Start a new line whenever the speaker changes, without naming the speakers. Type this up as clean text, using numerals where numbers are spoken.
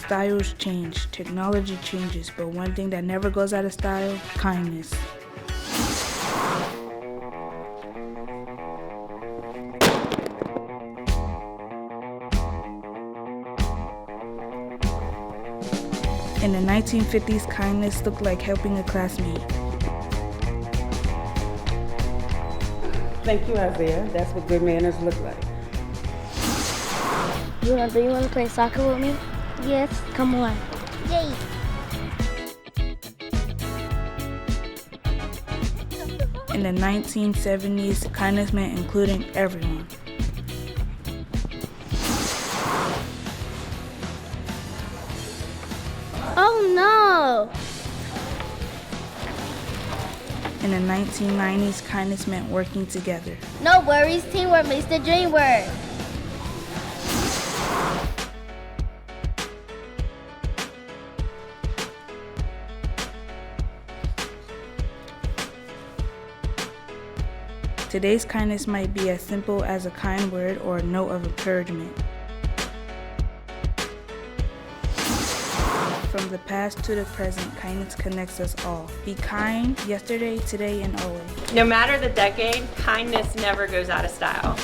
Styles change, technology changes, but one thing that never goes out of style, kindness. In the 1950s, kindness looked like helping a classmate.
Thank you, Isaiah. That's what good manners look like.
Do you want to play soccer with me? Yes. Come on. Yay.
In the 1970s, kindness meant including everyone.
Oh no!
In the 1990s, kindness meant working together.
No worries, teamwork makes the dream work.
Today's kindness might be as simple as a kind word or a note of encouragement. From the past to the present, kindness connects us all. Be kind yesterday, today, and always.
No matter the decade, kindness never goes out of style.